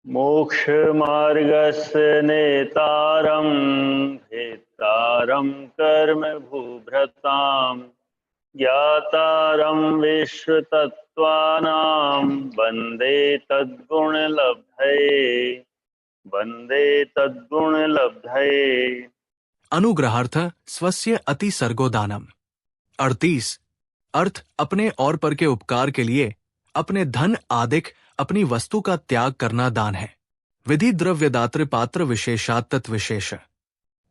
मोक्षमार्गस्य नेतारं भेत्तारं कर्म भूभृतां ज्ञातारं विश्वतत्त्वानां वन्दे तद्गुणलब्धये। अनुग्रहार्थ स्वस्य अति सर्गोदानम। 38 अर्थ अपने और पर के उपकार के लिए अपने धन आदिक अपनी वस्तु का त्याग करना दान है। विधि द्रव्य दात्र पात्र विशेषात्त विशेष।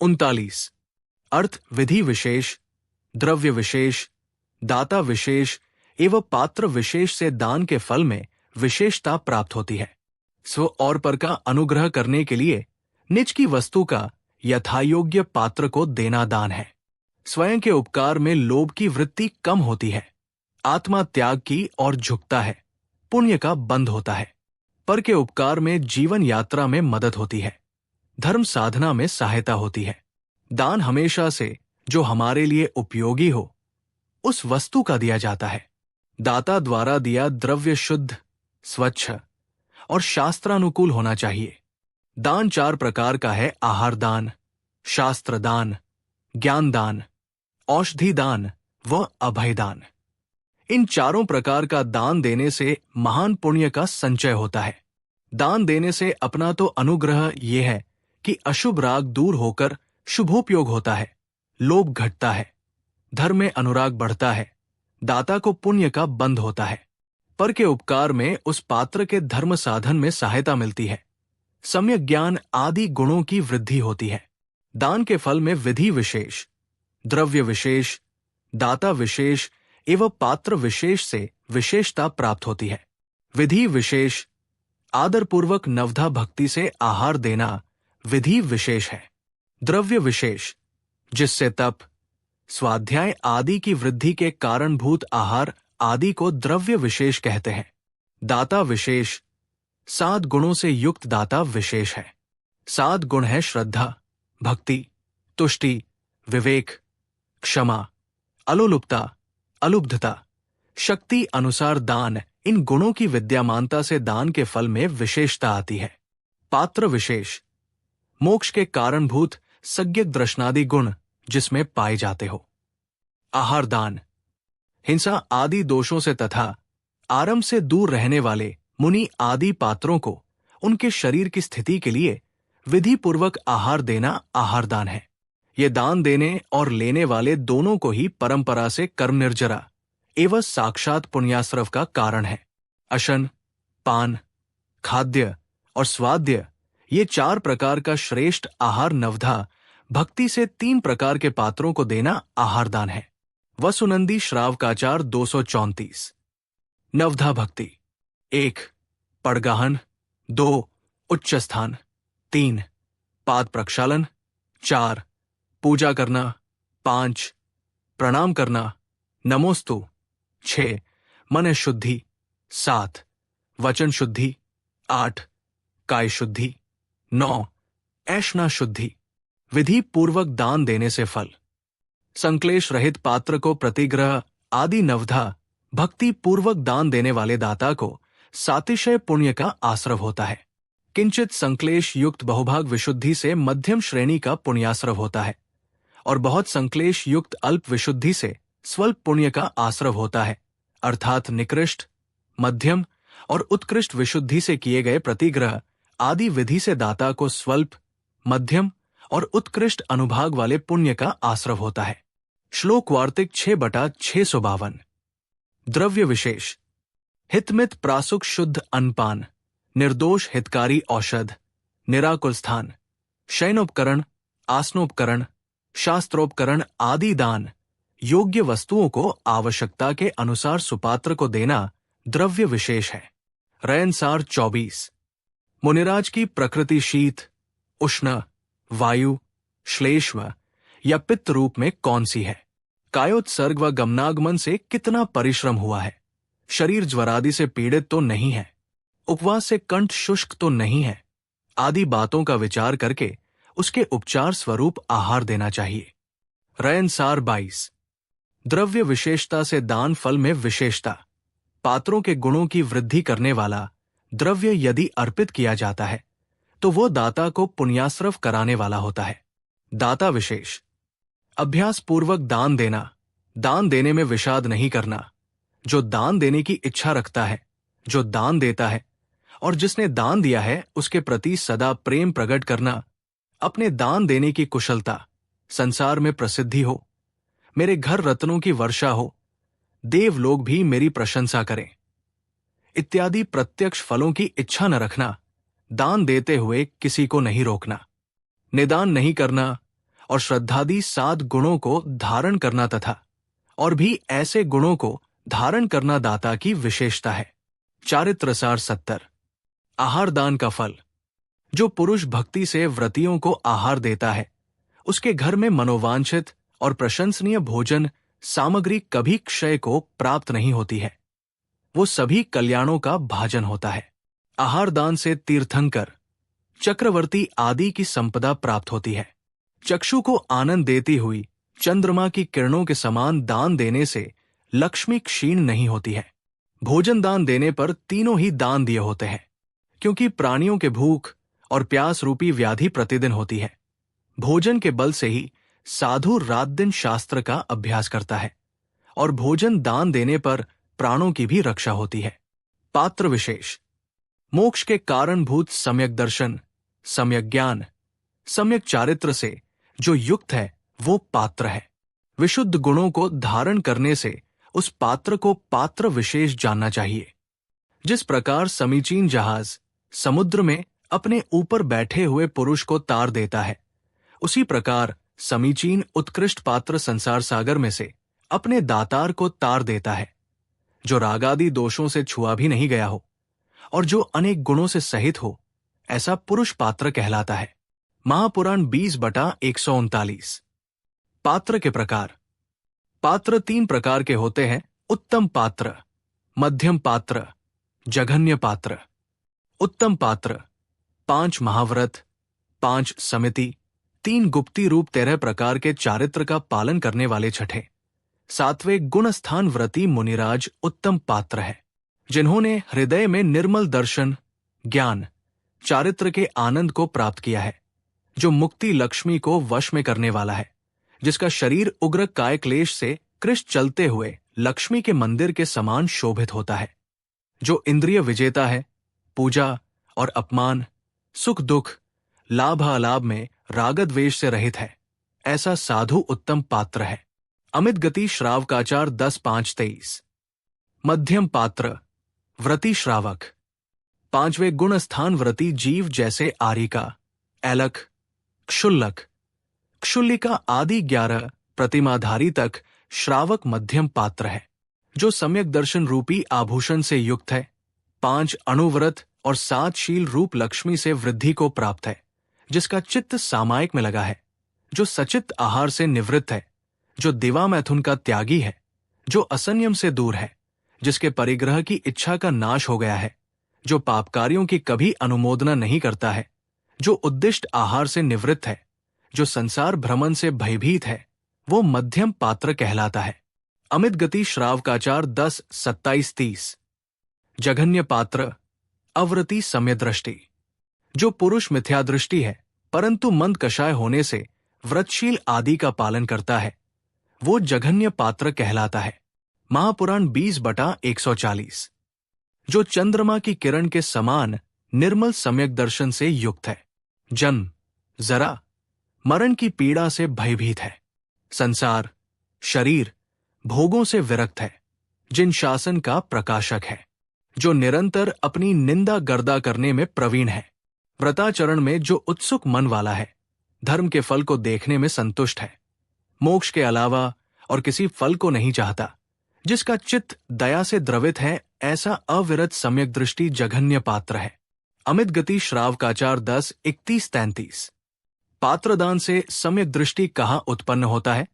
39 अर्थ विधि विशेष, द्रव्य विशेष, दाता विशेष एवं पात्र विशेष से दान के फल में विशेषता प्राप्त होती है। स्व और पर का अनुग्रह करने के लिए निज की वस्तु का यथायोग्य पात्र को देना दान है। स्वयं के उपकार में लोभ की वृत्ति कम होती है, आत्मा त्याग की ओर झुकता है, पुण्य का बंध होता है। पर के उपकार में जीवन यात्रा में मदद होती है, धर्म साधना में सहायता होती है। दान हमेशा से जो हमारे लिए उपयोगी हो उस वस्तु का दिया जाता है। दाता द्वारा दिया द्रव्य शुद्ध, स्वच्छ और शास्त्रानुकूल होना चाहिए। दान 4 प्रकार का है: आहार दान, शास्त्र दान, ज्ञान दान, औषधि दान व अभय दान। इन चारों प्रकार का दान देने से महान पुण्य का संचय होता है। दान देने से अपना तो अनुग्रह ये है कि अशुभ राग दूर होकर शुभोपयोग होता है, लोभ घटता है, धर्म में अनुराग बढ़ता है, दाता को पुण्य का बंध होता है। पर के उपकार में उस पात्र के धर्म साधन में सहायता मिलती है, सम्यक ज्ञान आदि गुणों की वृद्धि होती है। दान के फल में विधि विशेष, द्रव्य विशेष, दाता विशेष एवं पात्र विशेष से विशेषता प्राप्त होती है। विधि विशेष, आदरपूर्वक नवधा भक्ति से आहार देना विधि विशेष है। द्रव्य विशेष, जिससे तप, स्वाध्याय आदि की वृद्धि के कारणभूत आहार आदि को द्रव्य विशेष कहते हैं। दाता विशेष, 7 गुणों से युक्त दाता विशेष है। 7 गुण है श्रद्धा, भक्ति, तुष्टि, विवेक, क्षमा, अलोलुपता, अलुब्धता, शक्ति अनुसार दान। इन गुणों की विद्यमानता से दान के फल में विशेषता आती है। पात्र विशेष, मोक्ष के कारणभूत सज्ञक दर्शनादि गुण जिसमें पाए जाते हो। आहार दान, हिंसा आदि दोषों से तथा आरंभ से दूर रहने वाले मुनि आदि पात्रों को उनके शरीर की स्थिति के लिए विधि पूर्वक आहार देना आहार दान है। ये दान देने और लेने वाले दोनों को ही परंपरा से कर्म निर्जरा एवं साक्षात पुण्याश्रव का कारण है। अशन, पान, खाद्य और स्वाद्य ये 4 प्रकार का श्रेष्ठ आहार नवधा भक्ति से 3 प्रकार के पात्रों को देना आहार दान है। वसुनंदी श्रावकाचार 234। नवधा भक्ति: 1 पड़गाहन, 2 उच्च स्थान, 3 पाद प्रक्षालन, 4 पूजा करना, 5 प्रणाम करना, नमोस्तु, 6 मन शुद्धि, 7 वचन शुद्धि, 8 काय शुद्धि, 9 ऐष्णा शुद्धि। विधि पूर्वक दान देने से फल: संक्लेश रहित पात्र को प्रतिग्रह आदि नवधा भक्ति पूर्वक दान देने वाले दाता को सातिशय पुण्य का आश्रव होता है। किंचित संक्लेश युक्त बहुभाग विशुद्धि से मध्यम श्रेणी का पुण्याश्रव होता है और बहुत संक्लेश युक्त अल्प विशुद्धि से स्वल्प पुण्य का आश्रव होता है, अर्थात निकृष्ट, मध्यम और उत्कृष्ट विशुद्धि से किए गए प्रतिग्रह आदि विधि से दाता को स्वल्प, मध्यम और उत्कृष्ट अनुभाग वाले पुण्य का आश्रव होता है। श्लोक वार्तिक 6/652। द्रव्य विशेष: हितमित प्रासुक शुद्ध अन्नपान, निर्दोष हितकारी औषध, निराकुल स्थान, शयनोपकरण, आसनोपकरण, शास्त्रोपकरण आदि दान, योग्य वस्तुओं को आवश्यकता के अनुसार सुपात्र को देना द्रव्य विशेष है। रयनसार 24। मुनिराज की प्रकृति शीत, उष्ण, वायु, श्लेष्म या पित्त रूप में कौन सी है? कायोत्सर्ग व गमनागमन से कितना परिश्रम हुआ है? शरीर ज्वरादि से पीड़ित तो नहीं है? उपवास से कंठ शुष्क तो नहीं है? आदि बातों का विचार करके उसके उपचार स्वरूप आहार देना चाहिए। रयनसार 22। द्रव्य विशेषता से दान फल में विशेषता, पात्रों के गुणों की वृद्धि करने वाला द्रव्य यदि अर्पित किया जाता है तो वो दाता को पुण्याश्रव कराने वाला होता है। दाता विशेष। अभ्यास पूर्वक दान देना, दान देने में विषाद नहीं करना, जो दान देने की इच्छा रखता है, जो दान देता है और जिसने दान दिया है उसके प्रति सदा प्रेम प्रकट करना, अपने दान देने की कुशलता, संसार में प्रसिद्धि हो, मेरे घर रत्नों की वर्षा हो, देव लोग भी मेरी प्रशंसा करें, इत्यादि प्रत्यक्ष फलों की इच्छा न रखना, दान देते हुए किसी को नहीं रोकना, निदान नहीं करना और श्रद्धादि 7 गुणों को धारण करना तथा और भी ऐसे गुणों को धारण करना दाता की विशेषता है। चारित्रसार 70। आहार दान का फल। जो पुरुष भक्ति से व्रतियों को आहार देता है उसके घर में मनोवांछित और प्रशंसनीय भोजन सामग्री कभी क्षय को प्राप्त नहीं होती है, वो सभी कल्याणों का भाजन होता है। आहार दान से तीर्थंकर, चक्रवर्ती आदि की संपदा प्राप्त होती है। चक्षु को आनंद देती हुई चंद्रमा की किरणों के समान दान देने से लक्ष्मी क्षीण नहीं होती है। भोजन दान देने पर तीनों ही दान दिए होते हैं, क्योंकि प्राणियों के भूख और प्यास रूपी व्याधि प्रतिदिन होती है। भोजन के बल से ही साधु रात दिन शास्त्र का अभ्यास करता है और भोजन दान देने पर प्राणों की भी रक्षा होती है। पात्र विशेष। मोक्ष के कारणभूत सम्यक दर्शन, सम्यक ज्ञान, सम्यक चारित्र से जो युक्त है वो पात्र है। विशुद्ध गुणों को धारण करने से उस पात्र को पात्र विशेष जानना चाहिए। जिस प्रकार समीचीन जहाज समुद्र में अपने ऊपर बैठे हुए पुरुष को तार देता है, उसी प्रकार समीचीन उत्कृष्ट पात्र संसार सागर में से अपने दातार को तार देता है, जो रागादि दोषों से छुआ भी नहीं गया हो और जो अनेक गुणों से सहित हो, ऐसा पुरुष पात्र कहलाता है। महापुराण 20/139। पात्र के प्रकार। पात्र 3 प्रकार के होते हैं: उत्तम पात्र, मध्यम पात्र, जघन्य पात्र। उत्तम पात्र 5 महाव्रत, 5 समिति, 3 गुप्ती रूप 13 प्रकार के चारित्र का पालन करने वाले छठे 7वें गुणस्थान व्रती मुनिराज उत्तम पात्र है, जिन्होंने हृदय में निर्मल दर्शन, ज्ञान, चारित्र के आनंद को प्राप्त किया है, जो मुक्ति लक्ष्मी को वश में करने वाला है, जिसका शरीर उग्र काय क्लेश से कृष्ण चलते हुए लक्ष्मी के मंदिर के समान शोभित होता है, जो इंद्रिय विजेता है, पूजा और अपमान, सुख दुख, लाभ अलाभ में रागद्वेष से रहित है, ऐसा साधु उत्तम पात्र है। अमित गति श्रावकाचार 10/5-23। मध्यम पात्र व्रती श्रावक। 5वें गुणस्थान व्रती जीव जैसे आरिका, ऐलक, क्षुल्लक, क्षुल्लिका आदि 11 प्रतिमाधारी तक श्रावक मध्यम पात्र है, जो सम्यक दर्शन रूपी आभूषण से युक्त है, 5 अणुव्रत और 7 शील रूप लक्ष्मी से वृद्धि को प्राप्त है, जिसका चित्त सामायिक में लगा है, जो सचित आहार से निवृत्त है, जो दिवा मैथुन का त्यागी है, जो असंयम से दूर है, जिसके परिग्रह की इच्छा का नाश हो गया है, जो पापकार्यों की कभी अनुमोदना नहीं करता है, जो उद्दिष्ट आहार से निवृत्त है, जो संसार भ्रमण से भयभीत है, वो मध्यम पात्र कहलाता है। अमित गति श्रावकाचार 10/27-30। जघन्य पात्र अव्रती सम्य दृष्टि। जो पुरुष मिथ्या दृष्टि है परंतु मंद कषाय होने से व्रतशील आदि का पालन करता है, वो जघन्य पात्र कहलाता है। महापुराण 20/140। जो चंद्रमा की किरण के समान निर्मल सम्यक दर्शन से युक्त है, जन्म, जरा, मरण की पीड़ा से भयभीत है, संसार, शरीर, भोगों से विरक्त है, जिन शासन का प्रकाशक है, जो निरंतर अपनी निंदा गर्दा करने में प्रवीण है, व्रताचरण में जो उत्सुक मन वाला है, धर्म के फल को देखने में संतुष्ट है, मोक्ष के अलावा और किसी फल को नहीं चाहता, जिसका चित्त दया से द्रवित है, ऐसा अविरत सम्यक दृष्टि जघन्य पात्र है। अमित गति श्रावकाचार 10/31-33। पात्रदान से सम्यक दृष्टि कहाँ उत्पन्न होता है?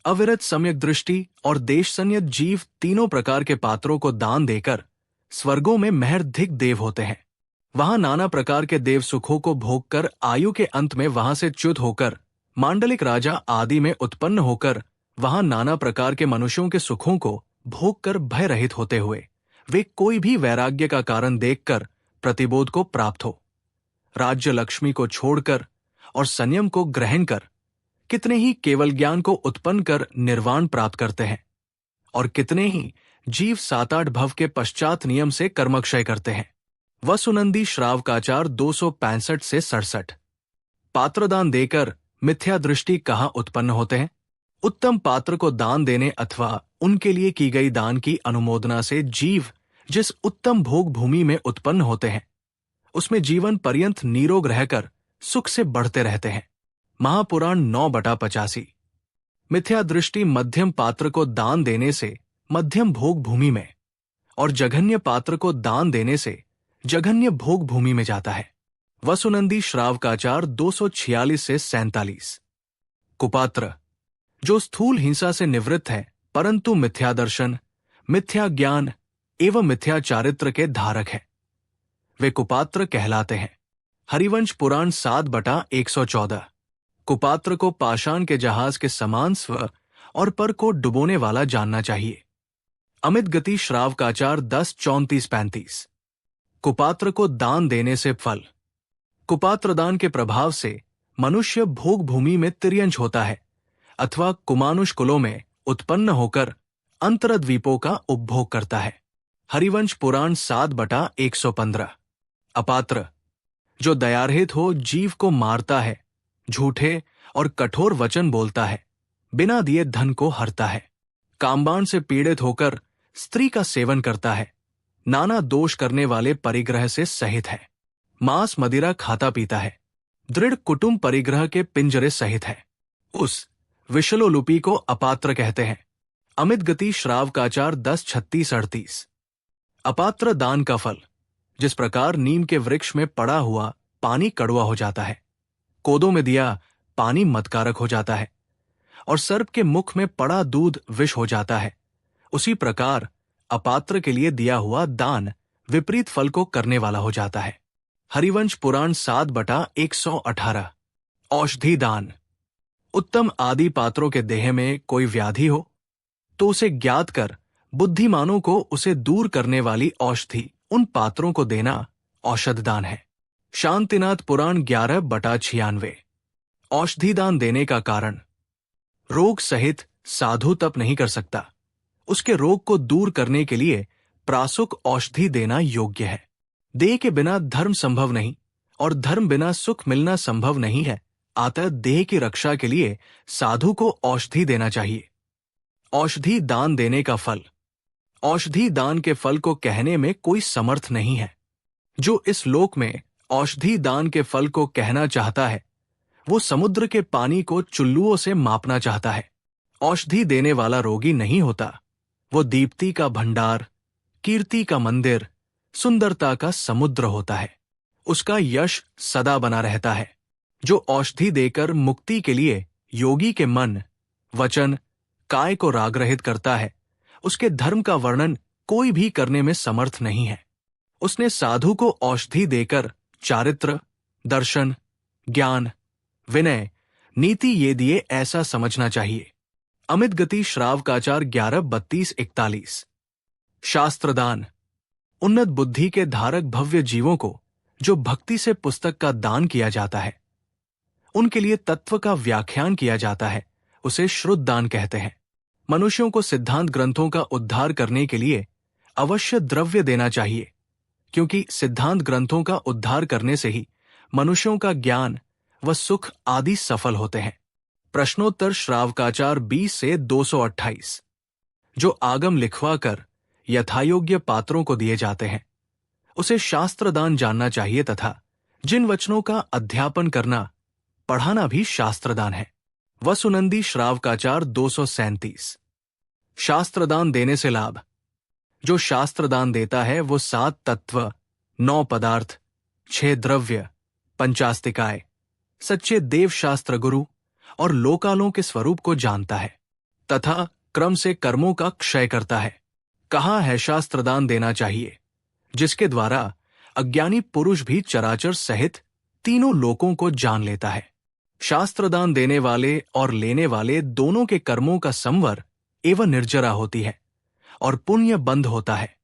अविरत सम्यक दृष्टि और देश संयत जीव तीनों प्रकार के पात्रों को दान देकर स्वर्गों में महर्धिक देव होते हैं। वहां नाना प्रकार के देव सुखों को भोग कर आयु के अंत में वहां से च्युत होकर मांडलिक राजा आदि में उत्पन्न होकर वहां नाना प्रकार के मनुष्यों के सुखों को भोग कर भय रहित होते हुए वे कोई भी वैराग्य का कारण देखकर प्रतिबोध को प्राप्त हो। राज्य लक्ष्मी को छोड़कर और संयम को ग्रहण कर कितने ही केवल ज्ञान को उत्पन्न कर निर्वाण प्राप्त करते हैं, और कितने ही जीव 7-8 भव के पश्चात नियम से कर्मक्षय करते हैं। वसुनंदी श्रावकाचार 265 से 67। पात्रदान देकर मिथ्या दृष्टि कहाँ उत्पन्न होते हैं? उत्तम पात्र को दान देने अथवा उनके लिए की गई दान की अनुमोदना से जीव जिस उत्तम भोग भूमि में उत्पन्न होते हैं, उसमें जीवन पर्यंत निरोग रहकर सुख से बढ़ते रहते हैं। महापुराण 9/85। मिथ्या दृष्टि मध्यम पात्र को दान देने से मध्यम भोग भूमि में और जघन्य पात्र को दान देने से जघन्य भोग भूमि में जाता है। वसुनंदी श्रावकाचार 246 से 47। कुपात्र जो स्थूल हिंसा से निवृत्त है परंतु मिथ्या दर्शन, मिथ्या ज्ञान एवं मिथ्या चारित्र के धारक है, वे कुपात्र कहलाते हैं। हरिवंश पुराण 7/114। कुपात्र को पाषाण के जहाज के समान स्व और पर को डुबोने वाला जानना चाहिए। अमित गति श्रावकाचार 10:34-35। कुपात्र को दान देने से फल। कुपात्र दान के प्रभाव से मनुष्य भोग भूमि में तिर्यंश होता है अथवा कुमानुष कुलों में उत्पन्न होकर अंतरद्वीपों का उपभोग करता है। हरिवंश पुराण 7/115। अपात्र जो दयारहित हो जीव को मारता है, झूठे और कठोर वचन बोलता है, बिना दिए धन को हरता है, कामबान से पीड़ित होकर स्त्री का सेवन करता है, नाना दोष करने वाले परिग्रह से सहित है, मांस मदिरा खाता पीता है, दृढ़ कुटुंब परिग्रह के पिंजरे सहित है, उस विषलोलुपी को अपात्र कहते हैं। अमित गति श्रावकाचार 10:36-38। अपात्र दान का फल। जिस प्रकार नीम के वृक्ष में पड़ा हुआ पानी कड़वा हो जाता है, कोदो में दिया पानी मदकारक हो जाता है और सर्प के मुख में पड़ा दूध विष हो जाता है, उसी प्रकार अपात्र के लिए दिया हुआ दान विपरीत फल को करने वाला हो जाता है। हरिवंश पुराण 7/118। औषधि दान। उत्तम आदि पात्रों के देह में कोई व्याधि हो तो उसे ज्ञात कर बुद्धिमानों को उसे दूर करने वाली औषधि उन पात्रों को देना औषध दान है। शांतिनाथ पुराण 11/96। औषधि दान देने का कारण। रोग सहित साधु तप नहीं कर सकता, उसके रोग को दूर करने के लिए प्रासुक औषधि देना योग्य है। देह के बिना धर्म संभव नहीं और धर्म बिना सुख मिलना संभव नहीं है, अतः देह की रक्षा के लिए साधु को औषधि देना चाहिए। औषधि दान देने का फल। औषधि दान के फल को कहने में कोई समर्थ नहीं है। जो इस लोक में औषधि दान के फल को कहना चाहता है, वो समुद्र के पानी को चुल्लुओं से मापना चाहता है। औषधि देने वाला रोगी नहीं होता, वो दीप्ति का भंडार, कीर्ति का मंदिर, सुंदरता का समुद्र होता है। उसका यश सदा बना रहता है। जो औषधि देकर मुक्ति के लिए योगी के मन, वचन, काय को रागरहित करता है, उसके धर्म का वर्णन कोई भी करने में समर्थ नहीं है। उसने साधु को औषधि देकर चारित्र, दर्शन, ज्ञान, विनय, नीति ये दिए ऐसा समझना चाहिए। अमित गति श्रावकाचार 11/32-41। शास्त्रदान। उन्नत बुद्धि के धारक भव्य जीवों को जो भक्ति से पुस्तक का दान किया जाता है, उनके लिए तत्व का व्याख्यान किया जाता है, उसे श्रुतदान कहते हैं। मनुष्यों को सिद्धांत ग्रंथों का उद्धार करने के लिए अवश्य द्रव्य देना चाहिए, क्योंकि सिद्धांत ग्रंथों का उद्धार करने से ही मनुष्यों का ज्ञान व सुख आदि सफल होते हैं। प्रश्नोत्तर श्रावकाचार 20 से 228। जो आगम लिखवा कर यथायोग्य पात्रों को दिए जाते हैं, उसे शास्त्रदान जानना चाहिए तथा जिन वचनों का अध्यापन करना, पढ़ाना भी शास्त्रदान है। वसुनंदी श्रावकाचार 237। शास्त्रदान देने से लाभ। जो शास्त्रदान देता है वो 7 तत्व, 9 पदार्थ, 6 द्रव्य, पंचास्तिकाय, सच्चे देवशास्त्र गुरु और लोकालों के स्वरूप को जानता है तथा क्रम से कर्मों का क्षय करता है। कहा है शास्त्रदान देना चाहिए, जिसके द्वारा अज्ञानी पुरुष भी चराचर सहित तीनों लोकों को जान लेता है। शास्त्रदान देने वाले और लेने वाले दोनों के कर्मों का संवर एवं निर्जरा होती है और पुण्य बंध होता है।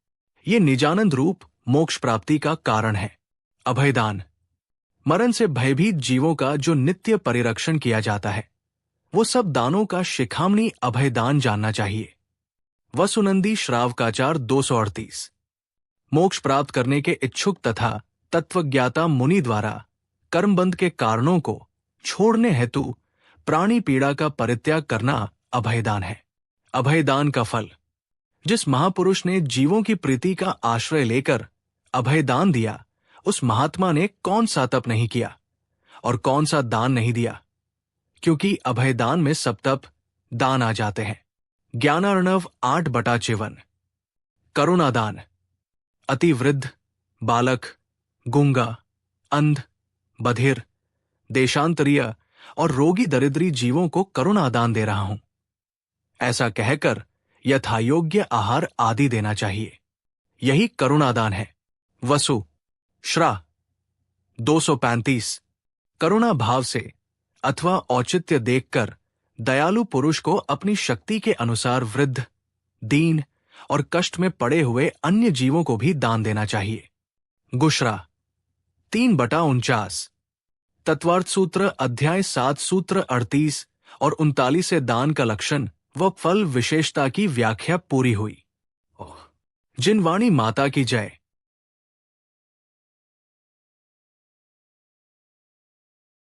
ये निजानंद रूप मोक्ष प्राप्ति का कारण है। अभयदान, मरण से भयभीत जीवों का जो नित्य परिरक्षण किया जाता है, वो सब दानों का शिखामणि अभयदान जानना चाहिए। वसुनंदी श्रावकाचार 238। मोक्ष प्राप्त करने के इच्छुक तथा तत्वज्ञाता मुनि द्वारा कर्मबंध के कारणों को छोड़ने हेतु प्राणी पीड़ा का परित्याग करना अभयदान है। अभयदान का फल, जिस महापुरुष ने जीवों की प्रीति का आश्रय लेकर अभयदान दिया, उस महात्मा ने कौन सा तप नहीं किया और कौन सा दान नहीं दिया, क्योंकि अभयदान में सब तप दान आ जाते हैं। ज्ञानार्णव 8/54। करुणादान, अतिवृद्ध, बालक, गूंगा, अंध, बधिर, देशांतरीय और रोगी दरिद्री जीवों को करुणादान दे रहा हूं, ऐसा कहकर यथायोग्य आहार आदि देना चाहिए। यही करुणादान है। वसु श्रा 235। करुणा भाव से अथवा औचित्य देखकर दयालु पुरुष को अपनी शक्ति के अनुसार वृद्ध, दीन और कष्ट में पड़े हुए अन्य जीवों को भी दान देना चाहिए। गुशरा 3/49। तत्वार्थ सूत्र अध्याय 7 सूत्र 38 और 39 से दान का लक्षण व फल विशेषता की व्याख्या पूरी हुई। जिन वाणी माता की जय।